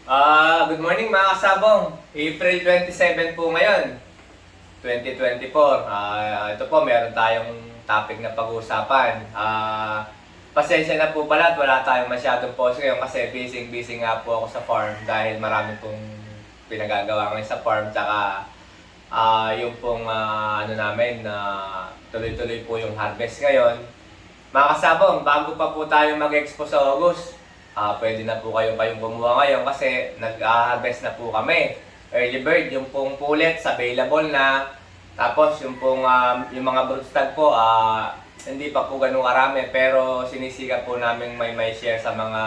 Good morning mga kasabong. April 27 po ngayon, 2024. Ito po, meron tayong topic na pag-uusapan. Pasensya na po pala at wala tayong masyadong post ngayon kasi busy nga po ako sa farm dahil marami pong pinagagawa ngayon sa farm. Tsaka yung pong ano namin na tuloy-tuloy po yung harvest ngayon. Mga kasabong, bago pa po tayo mag-expo sa August, pwede na po kayong kumuha ngayon kasi nag-harvest na po kami. Early bird, yung pong pullets available na. Tapos yung pong yung mga broodstag po, hindi pa po ganun karami pero sinisika po namin may share sa mga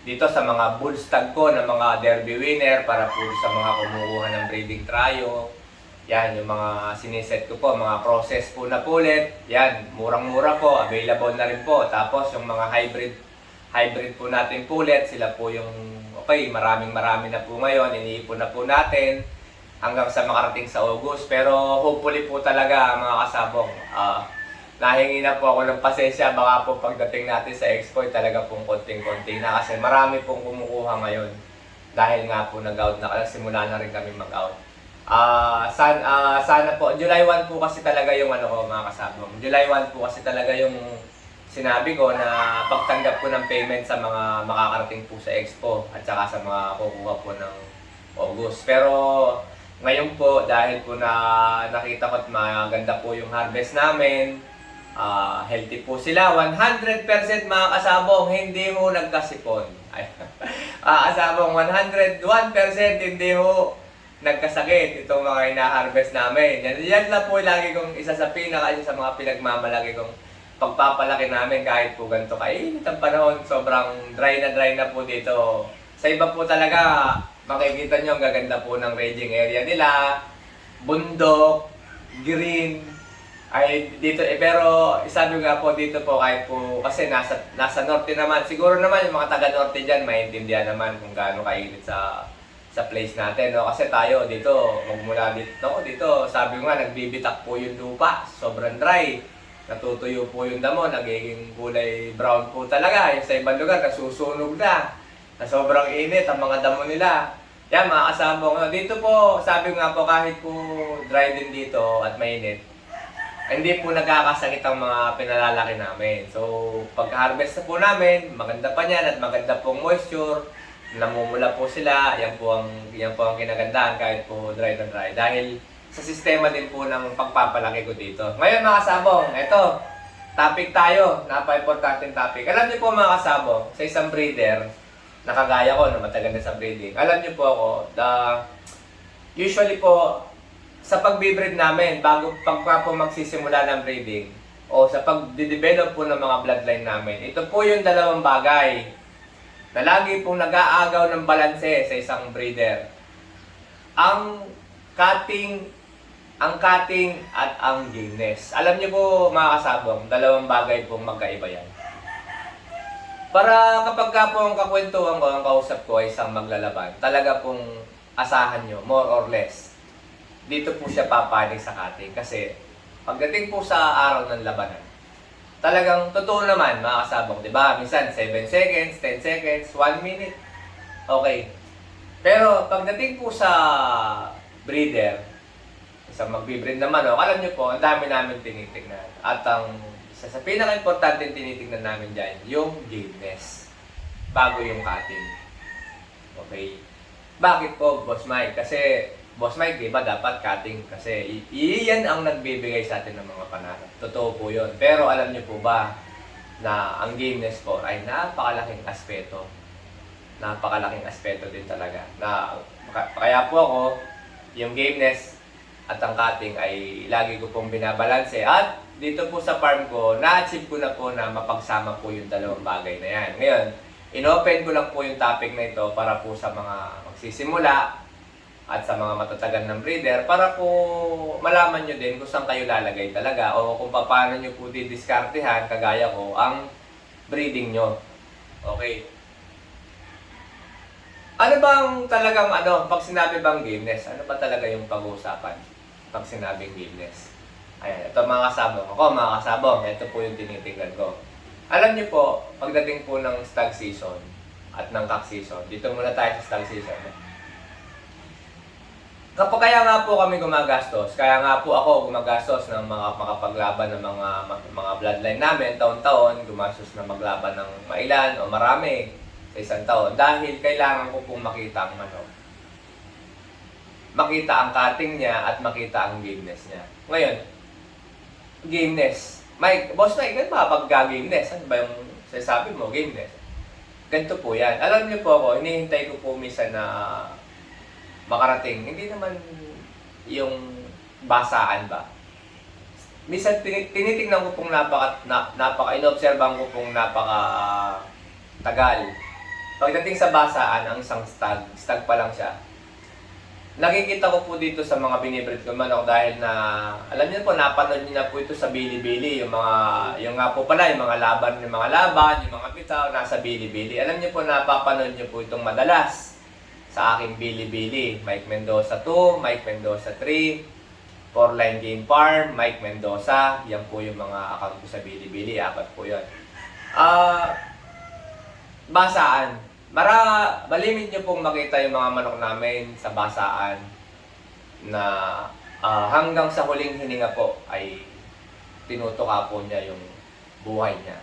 dito sa mga broodstag ko na mga derby winner para po sa mga kumukuha ng breeding tryo. Yan, yung mga siniset ko po, mga process po na pullet. Yan, murang-mura po, available na rin po. Tapos yung mga hybrid po natin pullet, sila po yung okay, marami na po ngayon, iniipon na po natin hanggang sa makarating sa August. Pero hopefully po talaga mga kasabong, nahingi na po ako ng pasensya, baka po pagdating natin sa expo talaga pong konting-konting na kasi marami pong kumukuha ngayon dahil nga po nag-out na, simula na rin kami mag-out. Sana po, July 1 po kasi talaga yung ano ko mga kasabong. July 1 po kasi talaga yung sinabi ko na pagtanggap ko ng payment sa mga makakarating po sa expo at saka sa mga kukuha po ng August. Pero ngayon po dahil po na nakita ko at maganda po yung harvest namin, healthy po sila, 100% mga kasabong, hindi ho nagkasipon. Kasabong 101% hindi ho nagkasakit itong mga ina-harvest namin. Yan lang po lagi kong isa sa mga pinagmamalaki kong pagpapalaki namin kahit po ganito kainit ang panahon, sobrang dry na po dito. Sa iba po talaga, makikita nyo ang gaganda po ng raging area nila, bundok, green, ay dito pero sabi nga po dito po kahit po kasi nasa norte naman, siguro naman yung mga taga norte diyan maintindihan naman kung gaano kainit sa place natin, no? Kasi tayo dito, magmula dito, sabi ko nga nagbibitak po yung lupa, sobrang dry. Natutuyo po yung damo, nagiging kulay brown po talaga. Yung sa ibang lugar, nasusunog na sobrang init ang mga damo nila. Yan mga kasabong. Dito po, sabi nga po kahit po dry din dito at mainit, hindi po nagkakasakit ang mga pinalalaki namin. So, pagka-harvest na po namin, maganda pa niyan at maganda pong moisture. Namumula po sila, yan po ang kinagandahan kahit po dry na dry. Dahil sa sistema din po ng pagpapalaki ko dito. Ngayon mga kasabong, eto, topic tayo, napaka-importanting topic. Alam niyo po mga kasabong, sa isang breeder, nakagaya ko na matagal na sa breeding, alam niyo po ako, usually po, sa pagbe-breed namin, pagka po magsisimula ng breeding, o sa pag-develop po ng mga bloodline namin, ito po yung dalawang bagay na lagi pong nag-aagaw ng balanse sa isang breeder. Ang cutting at ang gameness. Alam niyo po mga kasabong, dalawang bagay pong magkaiba yan. Para kapag ka po ang kakwentuhan ko, ang kausap ko ay isang maglalaban, talaga pong asahan nyo, more or less, dito po siya papanig sa cutting. Kasi pagdating po sa araw ng labanan, talagang totoo naman mga kasabong, di ba? Minsan 7 seconds, 10 seconds, 1 minute, okay. Pero pagdating po sa breeder, isang magbe-breed naman, alam niyo po, ang dami namin tinitignan. At ang isa sa pinaka-importante tinitignan namin dyan, yung gameness. Bago yung cutting. Okay? Bakit po, Boss Mike? Kasi, Boss Mike, di ba, dapat cutting. Kasi, iyan ang nagbibigay sa atin ng mga panalo. Totoo po yun. Pero alam niyo po ba, na ang gameness po ay napakalaking aspeto. Napakalaking aspeto din talaga. Kaya po ako, yung gameness at ang cutting ay lagi ko pong binabalanse. At dito po sa farm ko, na-achieve ko na po na mapagsama po yung dalawang bagay na yan. Ngayon, in-open ko lang po yung topic na ito para po sa mga magsisimula at sa mga matatagan ng breeder para po malaman nyo din kung saan kayo lalagay talaga o kung paano nyo po didiskartehan, kagaya ko, ang breeding nyo. Okay. Ano bang talagang pag sinabi bang gameness, ano ba talaga yung pag-uusapan? Pag sinabing gameness. Ayan, ito mga kasabong, ito po yung tinitingnan ko. Alam niyo po, pagdating po ng stag season, at ng cock season. Dito muna tayo sa stag season. Kapag kaya nga po kami gumagastos, kaya nga po ako gumagastos ng mga makapaglaban ng mga bloodline namin taon-taon, gumastos na maglaban ng mailan o marami sa isang taon dahil kailangan ko pong makita ang manok. Makita ang cutting niya at makita ang gameness niya. Ngayon, gameness. Boss Mike, ganun ba pagka-gameness? Ano ba yung sasabi mo, gameness? Ganito po yan. Alam niyo po ako, hinihintay ko po minsan na makarating. Hindi naman yung basaan ba. Minsan tinitingnan ko pong inoobserbahan ko pong tagal. Pagdating sa basaan, ang isang stag pa lang siya. Nakikita ko po dito sa mga binibreed ko manok dahil na, alam niyo po, napanood niyo na po ito sa Bilibili, yung nga po pala, yung mga laban, yung mga bitaw, nasa Bilibili. Alam niyo po, napapanood niyo po itong madalas sa aking Bilibili. Mike Mendoza 2, Mike Mendoza 3, 4-Line Game Farm, Mike Mendoza, yan po yung mga account ko sa Bilibili, 4 po yun. Basaan. Malimit nyo pong makita yung mga manok namin sa basaan na hanggang sa huling hininga po ay tinutuka po niya yung buhay niya.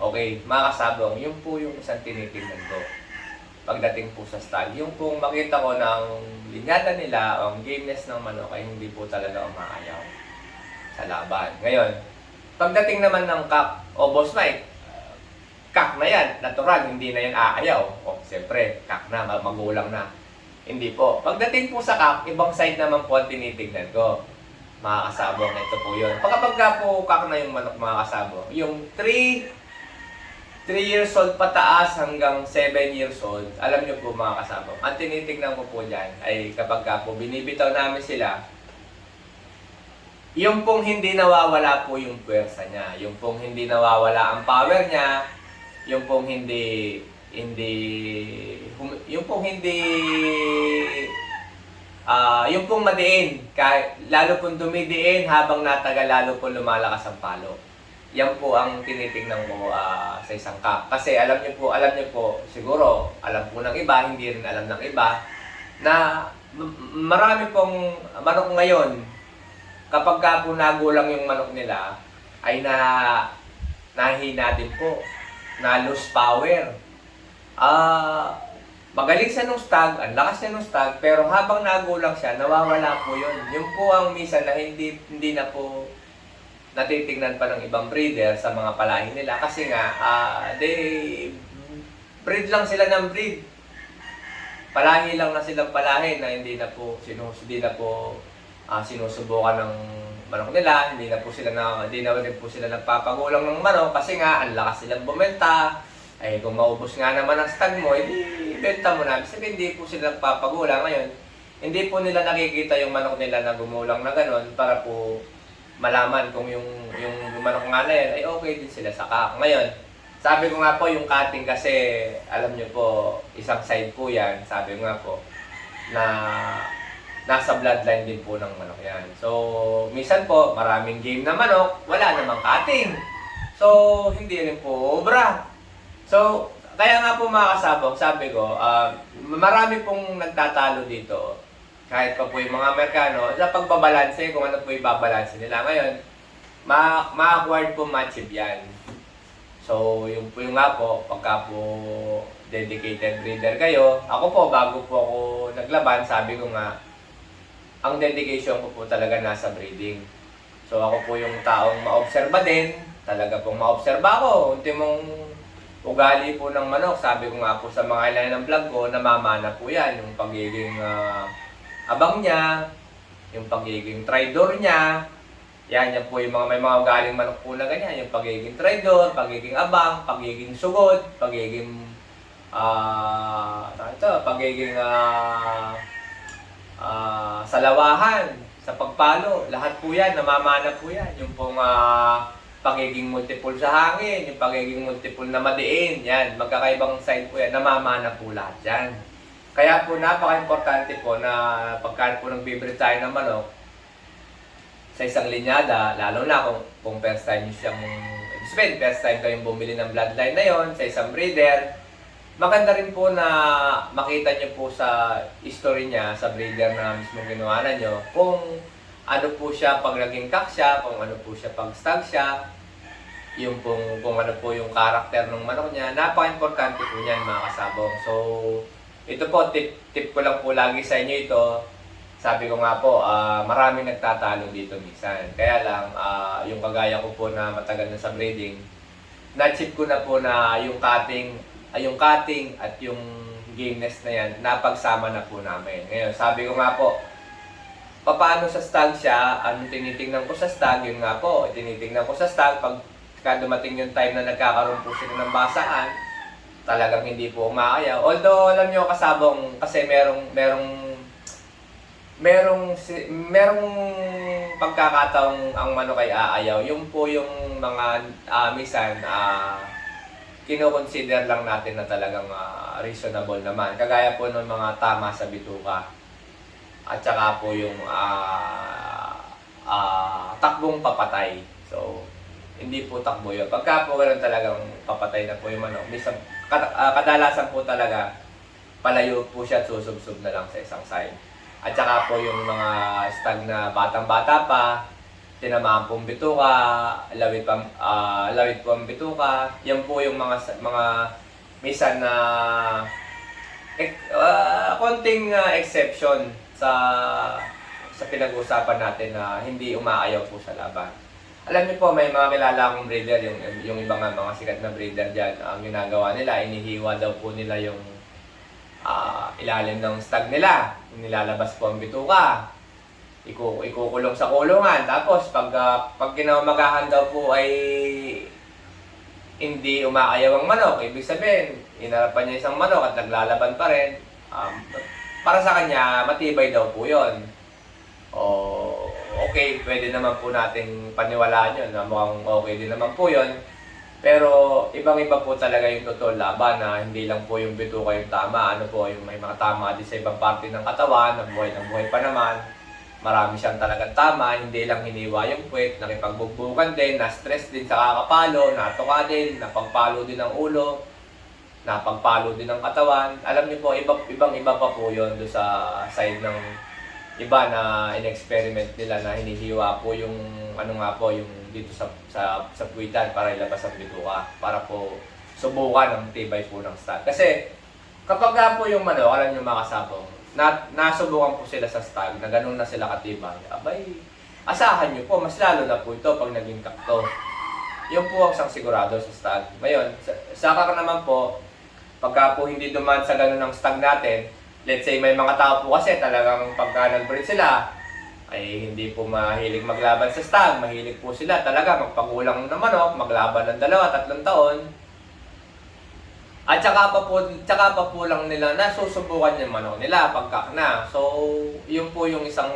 Okay, mga kasabong, yun po yung isang tinitingnan ko pagdating po sa stag. Yung pong makita ko ng linyada nila, ang gameness ng manok ay hindi po talaga umaayaw sa laban. Ngayon, pagdating naman ng cock o boss Mike, cock na yan, natural, hindi na yan aayaw. O, siyempre, cock na, magulang na. Hindi po. Pagdating po sa cock, ibang side naman po ang tinitignan ko. Mga kasabong, ito po yun. Pagka po cock na yung manok, mga kasabong, yung 3 years old pataas hanggang 7 years old, alam nyo po mga kasabong, ang tinitignan ko po dyan ay kapag po binibitaw namin sila, yung pong hindi nawawala po yung puwersa niya, yung pong hindi nawawala ang power niya, yung pong yung pong madiin, lalo pong dumidiin habang natagal, lalo pong lumalakas ang palo. Yan po ang tinitingnan ko sa isang cock. Kasi alam niyo po, siguro, alam po ng iba, hindi rin alam ng iba, na marami pong manok ngayon, kapag po nagulang yung manok nila, ay nahihina din po. Na lose power. Magaling siya nung stag, ang lakas niya nung stag, pero habang nagulang siya, nawawala po yun. Yun po ang misa na hindi na po natitignan pa ng ibang breeder sa mga palahi nila. Kasi nga, breed lang sila ng breed. Palahi lang na silang palahi na hindi na po sinusubukan ng manok nila, hindi na rin po sila nagpapagulang ng manok kasi nga ang lakas silang bumenta. Ay kung maubos nga naman ang stag mo, hindi benta mo na. Sabi hindi po sila nagpapagulang ngayon. Hindi po nila nakikita yung manok nila na gumulang na gano'n para po malaman kung yung manok nga na yan ay okay din sila sa cock. Ngayon, sabi ko nga po yung cutting kasi alam nyo po, isang side po yan. Sabi ko nga po na nasa bloodline din po ng manok yan. So, minsan po, maraming game na manok, wala namang cutting. So, hindi rin po obra. So, kaya nga po mga kasabong, sabi ko, marami pong nagtatalo dito. Kahit pa po yung mga Amerikano, sa pagbabalanse, kung ano po yung babalanse nila. Ngayon, ma-acquired po matchup yan. So, yung po yung nga po, pagka po dedicated breeder kayo, ako po, bago po ako naglaban, sabi ko nga, ang dedication ko po talaga nasa breeding. So ako po yung taong maobserba din, talaga pong maobserba ko. Ultimong ugali po ng manok, sabi ko nga po sa mga ilan ng vlog ko, namamana po yan. Yung pagiging abang niya, yung pagiging traidor niya, yan po yung may mga ugaling manok po na ganyan. Yung pagiging traidor, pagiging abang, pagiging sugod, pagiging salawahan, sa pagpalo, lahat po yan, namamana po yan. Yung pong pagiging multiple sa hangin, yung pagiging multiple na madiin, yan, magkakaibang side po yan, namamana po lahat yan. Kaya po napaka-importante po na pagka po nag-breed tayo ng manok, sa isang linyada, lalo na kung first time nyo siyang spend, first time kayong bumili ng bloodline na yon sa isang breeder, maganda rin po na makita nyo po sa history niya, sa breeder na mismo ginawa nyo, kung ano po siya pag naging cock siya, kung ano po siya pag stag siya, yung kung ano po yung karakter ng manok niya. Napaka-importante po niyan mga kasabong. So, ito po, tip ko lang po lagi sa inyo ito. Sabi ko nga po, maraming nagtatalo dito minsan. Kaya lang, yung kagaya ko po na matagal na sa breeding, na-chip ko na po na yung cutting at yung gameness na yan, napagsama na po namin. Ngayon, sabi ko nga po, paano sa stag siya, anong tinitingnan ko sa stag, yun nga po, tinitingnan ko sa stag, pag dumating yung time na nagkakaroon po sila ng basaan, talagang hindi po umaayaw. Although, alam nyo kasabong, kasi merong pagkakataong ang manok ay aayaw. Yung po yung mga minsan, kino-consider lang natin na talagang reasonable naman. Kagaya po ng mga tama sa bituka. At saka po yung takbong papatay. So, hindi po takbo yun. Pagka po ganoon talagang papatay na po yung manok, minsan, kadalasan po talaga, palayo po siya at susubsob na lang sa isang side. At saka po yung mga stag na batang-bata pa, tinamaan pong bituka, lawit po ang bituka. Yan po yung mga minsan na konting exception sa pinag-uusapan natin na hindi umaayaw po sa laban. Alam niyo po, may mga kilala akong breeder, yung ibang mga sikat na breeder dyan, ang ginagawa nila, inihiwa daw po nila yung ilalim ng stag nila. Nilalabas po ang bituka. Ikukulong sa kulungan. Tapos, pag kinamagahan daw po ay hindi umaayaw ang manok, ibig sabihin, inarapan niya isang manok at naglalaban pa rin. Para sa kanya, matibay daw po yun. Okay, pwede naman po nating paniwalaan yun. Mukhang okay din naman po yun. Pero, ibang-iba po talaga yung totoo laban na hindi lang po yung bituka yung tama. Ano po, yung may mga tama din sa ibang parte ng katawan, na buhay pa naman. Marami siyang talagang tama, hindi lang hiniwa yung puwet, nakipagbugbugan din, na-stress din sa kakapalo, natuka din, napagpalo din ang ulo, napagpalo din ang katawan. Alam niyo po, ibang-iba pa po yun doon sa side ng iba na in-experiment nila na hinihiwa po yung ano nga po, yung dito sa puwitan para ilabas ang bituka, para po subukan ang tibay po ng stag. Kasi kapag nga po yung manok, alam niyo mga kasabong, nasubukan po sila sa stag na ganun na sila katibay, abay, asahan nyo po, mas lalo na po ito pag naging kakto. Yun po ang isang sigurado sa stag. Ngayon, sa kaka naman po, pagka po hindi duman sa ganun ng stag natin, let's say may mga tao po kasi talagang pagka nag-breed sila, ay hindi po mahilig maglaban sa stag, mahilig po sila talaga magpagulang ng manok, maglaban ng 2-3 taon. At saka pa po lang nila nasusubukan yung manok nila pagka na. So, yun po yung isang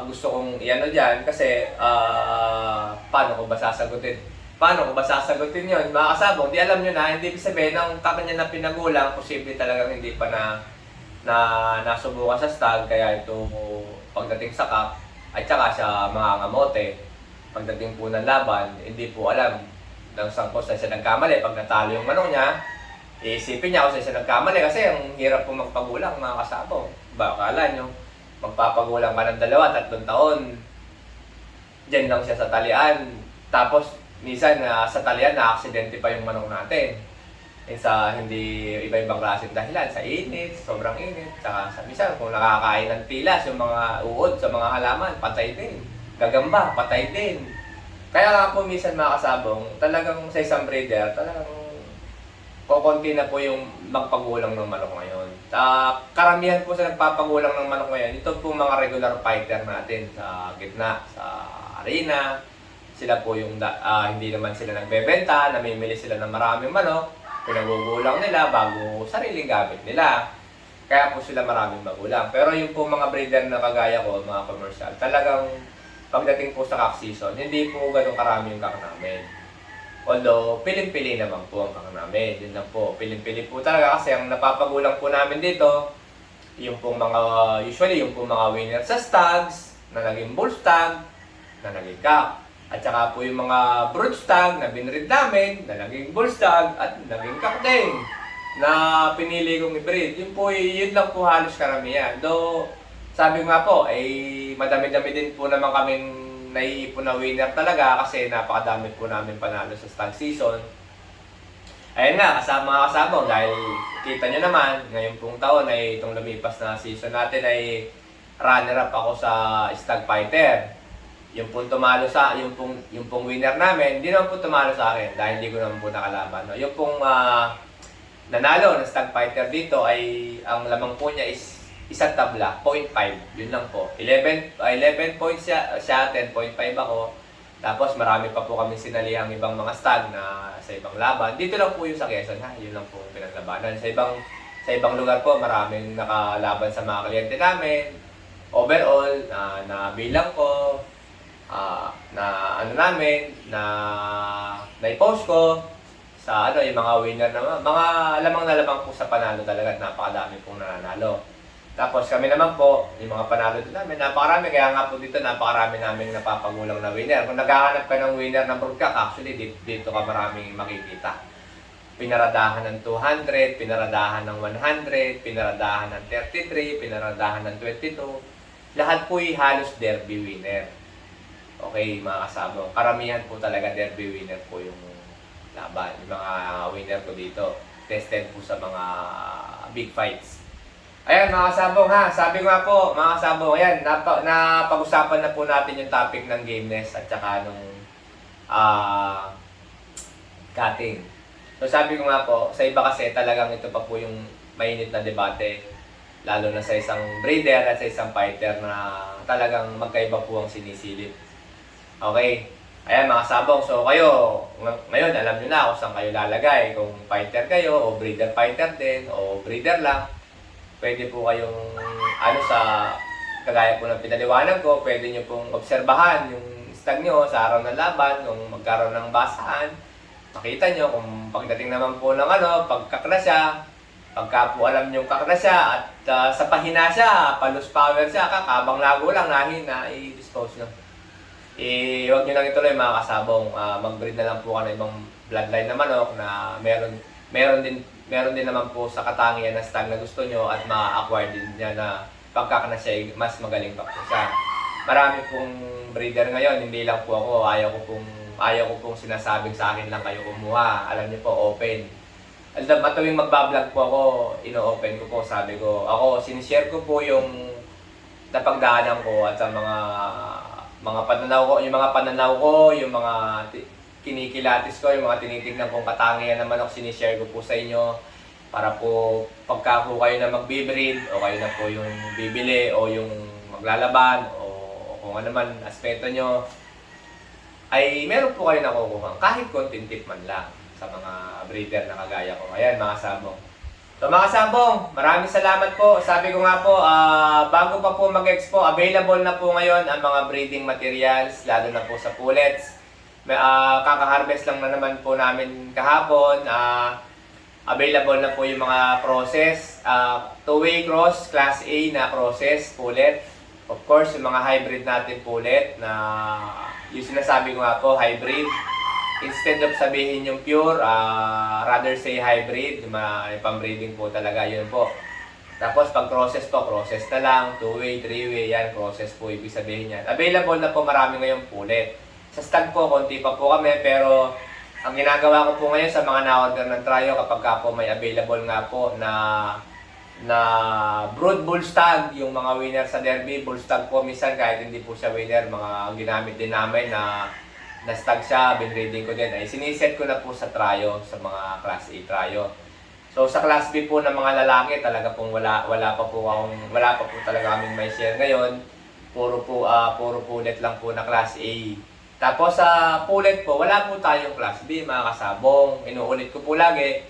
gusto kong iano dyan kasi paano ko ba sasagutin? Paano ko ba sasagutin yun? Mga kasabong, di alam nyo na, hindi sabihin ng kakanya na pinagulang, posible talagang hindi pa na nasubukan sa stag, kaya ito pagdating sa kak, at saka sa mga ngamote, pagdating po ng laban, hindi po alam ng sangko sa siya nagkamali. Pag natalo yung manok niya, iisipin niya kung sa siya nagkamali kasi ang hirap po magpagulang mga kasabong. Baka akala nyo, magpapagulang ka ng 2-3 taon, dyan lang siya sa talian. Tapos, minsan sa talian, na-aksidente pa yung manok natin. Sa hindi iba-ibang klaseng dahilan, sa init, sobrang init, saka sa minsan kung nakakain ng tilas, yung mga uod sa mga halaman, patay din. Gagamba, patay din. Kaya nga po minsan mga kasabong, talagang sa isang breeder, talagang kukunti na po yung magpagulang ng manok ngayon. Karamihan po sa nagpapagulang ng manok ngayon, ito po mga regular fighter natin sa gitna, sa arena. Sila po yung hindi naman sila nagbebenta, namimili sila ng maraming manok, pinagugulang nila bago sariling gamit nila. Kaya po sila maraming magulang. Pero yung po mga breeder na kagaya ko, mga commercial, talagang pagdating po sa cock season, hindi po ganun karami yung cock namin. Although, piling-pili naman po ang cock namin. Yun lang po, piling-pili po talaga kasi ang napapagulang po namin dito, yung po usually yung po mga winner sa stags, na naging bull stag, na naging cock. At saka po yung mga brood stag na binreed namin, na naging bull stag at naging kakdeng na pinili kong i-breed. Yun lang po halos karamihan. Though, sabi nga po, madami-dami din po naman kaming naiipon na winner talaga kasi napakadami po namin panalo sa stag season. Ayun nga, mga kasama, dahil kita nyo naman, ngayon pong taon ay itong lumipas na season natin ay runner-up ako sa Stag Fighter. Yung pong tumalo yung pong winner namin, hindi naman po tumalo sa akin dahil hindi ko naman po nakalaban. No? Yung pong nanalo ng Stag Fighter dito ay ang lamang po niya is isang tabla, 0.5. Yun lang po. 11 points siya, 10.5 ako. Tapos marami pa po kami sinalihang ibang mga stag na sa ibang laban. Dito lang po yung sa Quezon ha, yun lang po yung pinaglabanan. Sa ibang lugar po maraming nakalaban sa mga kliyente namin. Overall, na bilang ko, na ano namin, na i-post ko sa yung mga winner na mga lamang po sa panalo talaga at napakadami pong nananalo. Tapos kami naman po, yung mga panalo din namin, napakarami. Kaya nga po dito, napakarami namin napapagulang na winner. Kung naghahanap ka ng winner ng broadcast, actually dito ka maraming makikita. Pinaradahan ng 200, pinaradahan ng 100, pinaradahan ng 33, pinaradahan ng 22. Lahat po halos derby winner. Okay, mga kasabong. Karamihan po talaga derby winner po yung laban. Yung mga winner ko dito. Tested po sa mga big fights. Ayan mga kasabong ha, sabi nga po mga kasabong, ayan, napag-usapan na po natin yung topic ng gameness at saka nung cutting. So sabi ko nga po, sa iba kasi talagang ito pa po yung mainit na debate, lalo na sa isang breeder at sa isang fighter na talagang magkaiba po ang sinisilip. Okay, ayan mga kasabong, so kayo, ngayon alam nyo na kung saan kayo lalagay, kung fighter kayo o breeder fighter din o breeder lang. Pwede po kayong, sa kagaya po ng pinaliwanag ko, pwede nyo pong obserbahan yung stag nyo sa araw ng laban, kung magkaroon ng basahan. Makita nyo kung pagdating naman po ng pagkakla siya, pagka po alam nyo kakla siya at sa pahina siya, palus power siya, kakabang lago lang, na i-dispose nyo. Huwag nyo lang ituloy mga kasabong, mag-breed na lang po ka ng ibang bloodline na manok na meron din naman po sa katangian na stag na gusto nyo at ma-acquire din niya na pagkakana siya mas magaling pa po siya. Marami pong breeder ngayon, hindi lang po ako, ayaw ko pong sinasabing sa akin lang kayo kumuha. Alam niyo po, open. Alam, tuwing magbablog po ako, ino-open ko po, sabi ko, ako sinishare ko po yung napagdaanan ko at sa mga pananaw ko, yung mga kinikilatis ko, yung mga tinitignan kong katangian na manok, sinishare ko po sa inyo para po pagka po kayo na magbibreed o kayo na po yung bibili o yung maglalaban o kung ano man aspeto nyo, ay meron po kayo nakukuha kahit konting tip man lang sa mga breeder na kagaya ko. Ayan mga sabong. So mga sabong, maraming salamat po. Sabi ko nga po, bago pa po mag-expo, available na po ngayon ang mga breeding materials, lalo na po sa pullets. Kaka-harvest lang na naman po namin kahapon. Available na po yung mga process. Two-way cross, class A na process, pullet. Of course, yung mga hybrid natin pullet na yung sinasabi ko nga po, hybrid. Instead of sabihin yung pure, rather say hybrid, yung pang-breeding po talaga, yun po. Tapos pag process po, process na lang, two-way, three-way, yan, process po, ibig sabihin yan. Available na po marami ngayong pullet. Sa stag po, konti pa po kami, pero ang ginagawa ko po ngayon sa mga na-order ng Trio, kapag ka po may available nga po na brood bull stag, yung mga winner sa derby, bull stag po, minsan kahit hindi po siya winner, mga ginamit din namin na stag siya, binreading ko din, ay siniset ko na po sa Trio, sa mga class A Trio. So sa class B po ng mga lalaki, talaga pong wala pa po talaga kaming may share ngayon. Puro pullet lang po na class A. Tapos sa pullet po, wala po tayong class B, mga kasabong. Inuulit ko po lagi,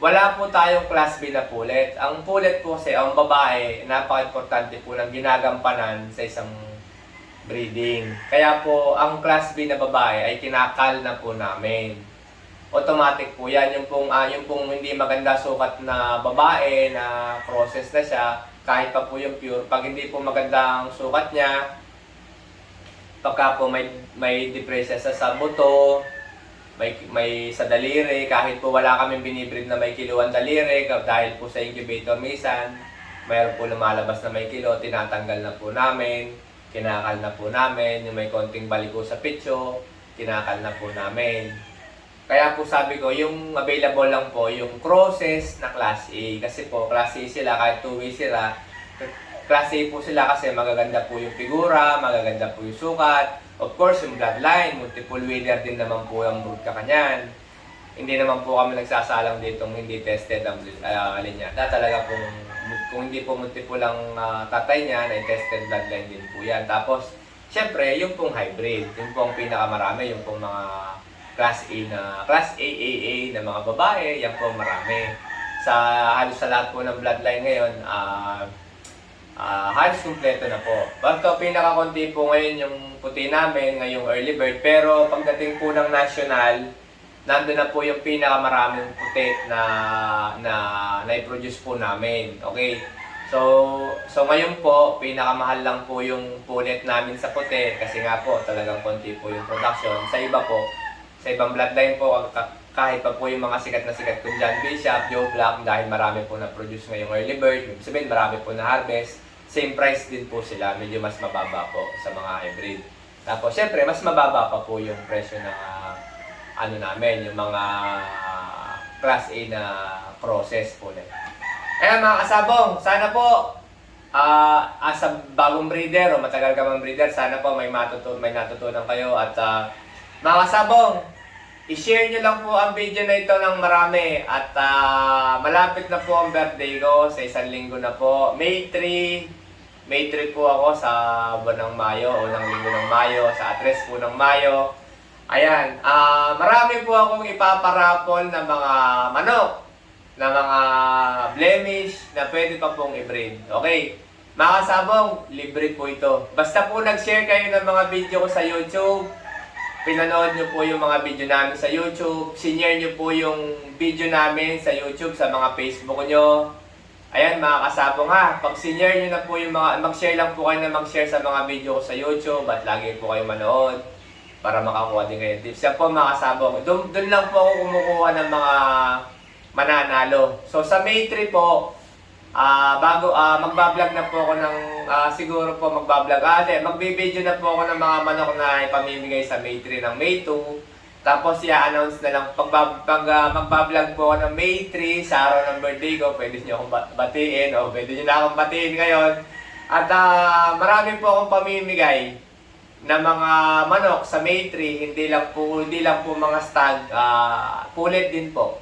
wala po tayong class B na pullet. Ang pullet po kasi, ang babae, napaka-importante po ng ginagampanan sa isang breeding. Kaya po, ang class B na babae ay kinakal na po namin. Automatic po yan. Yung pong hindi maganda sukat na babae na process na siya, kahit pa po yung pure, pag hindi po maganda ang sukat niya, pagka po may depresya sa buto, may sa daliri, kahit po wala kaming binibreed na may kiluan daliri, dahil po sa incubator minsan, mayroon po lumalabas na may kilo, tinatanggal na po namin, kinakal na po namin, yung may konting baliko sa pitso, kinakal na po namin. Kaya po sabi ko, yung available lang po yung crosses na Class A. Kasi po, Class A sila, kahit 2-way sila, Class A po sila kasi magaganda po yung figura, magaganda po yung sukat. Of course, yung bloodline, multiple winner din naman po ang brood kakanyan. Hindi naman po kami nagsasalang ditong hindi tested ang linya. Talaga kung hindi po multiple ang tatay niya, na tested bloodline din po yan. Tapos, syempre, yung pong hybrid, yung pong pinakamarami, yung pong mga Class AAA na mga babae, yan po marami. Halos sa lahat po ng bloodline ngayon, halos kumpleto na po. Pagka pinakakunti po ngayon yung puti namin, ngayong early bird, pero pagdating po ng national, nandun na po yung pinakamaraming puti na i-produce po namin. Okay? So ngayon po, pinakamahal lang po yung pulit namin sa puti kasi nga po talagang konti po yung production. Sa iba po, sa ibang bloodline po, kahit pa po yung mga sikat na sikat kung John Bishop, Joe Black, dahil marami po na-produce ngayong early bird, sabihin marami po na-harvest, same price din po sila, medyo mas mababa po sa mga hybrid. Tapos syempre, mas mababa pa po yung presyo ng namin, yung mga Class A na crosses po na. Ayan mga kasabong, sana po as a bagong breeder o matagal ka mang breeder, sana po may natutunan kayo at mga kasabong, i-share nyo lang po ang video na ito ng marami at malapit na po ang birthday ko sa 1 linggo na po. May 3 po ako sa buwan ng Mayo o ng linggo ng Mayo, sa address po ng Mayo. Ayan, marami po akong ipaparapol na mga manok, na mga blemish na pwede pa pong i-breed. Okay, mga kasabong, libre po ito. Basta po nag-share kayo ng mga video ko sa YouTube, pinanood nyo po yung mga video namin sa YouTube, sinare nyo po yung video namin sa YouTube, sa mga Facebook nyo. Ayan mga kasabong ha, pag sinare nyo na po yung mga, mag-share lang po kayo na mag-share sa mga video ko sa YouTube at lagi po kayo manood para makakuha din kayo tips. Yan po mga kasabong, doon lang po ako kumukuha ng mga mananalo. So sa May 3 po, magbablog na po ako ng, siguro po magbablog, magbibideo na po ako ng mga manok na ipamimigay sa May 3 ng May 2. Tapos i-announce na lang, magbablog po ako ng May 3 sa araw ng birthday ko, pwede nyo akong batiin o pwede nyo na akong batiin ngayon. At marami po akong pamimigay na mga manok sa May 3, hindi lang po mga stag, pulit din po.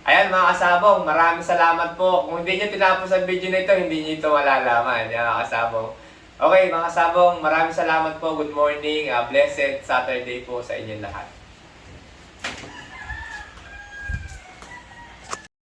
Ayan mga kasabong, maraming salamat po. Kung hindi nyo tinapos ang video na ito, hindi nyo ito malalaman. Yan mga kasabong. Okay mga kasabong, maraming salamat po. Good morning. Blessed Saturday po sa inyong lahat.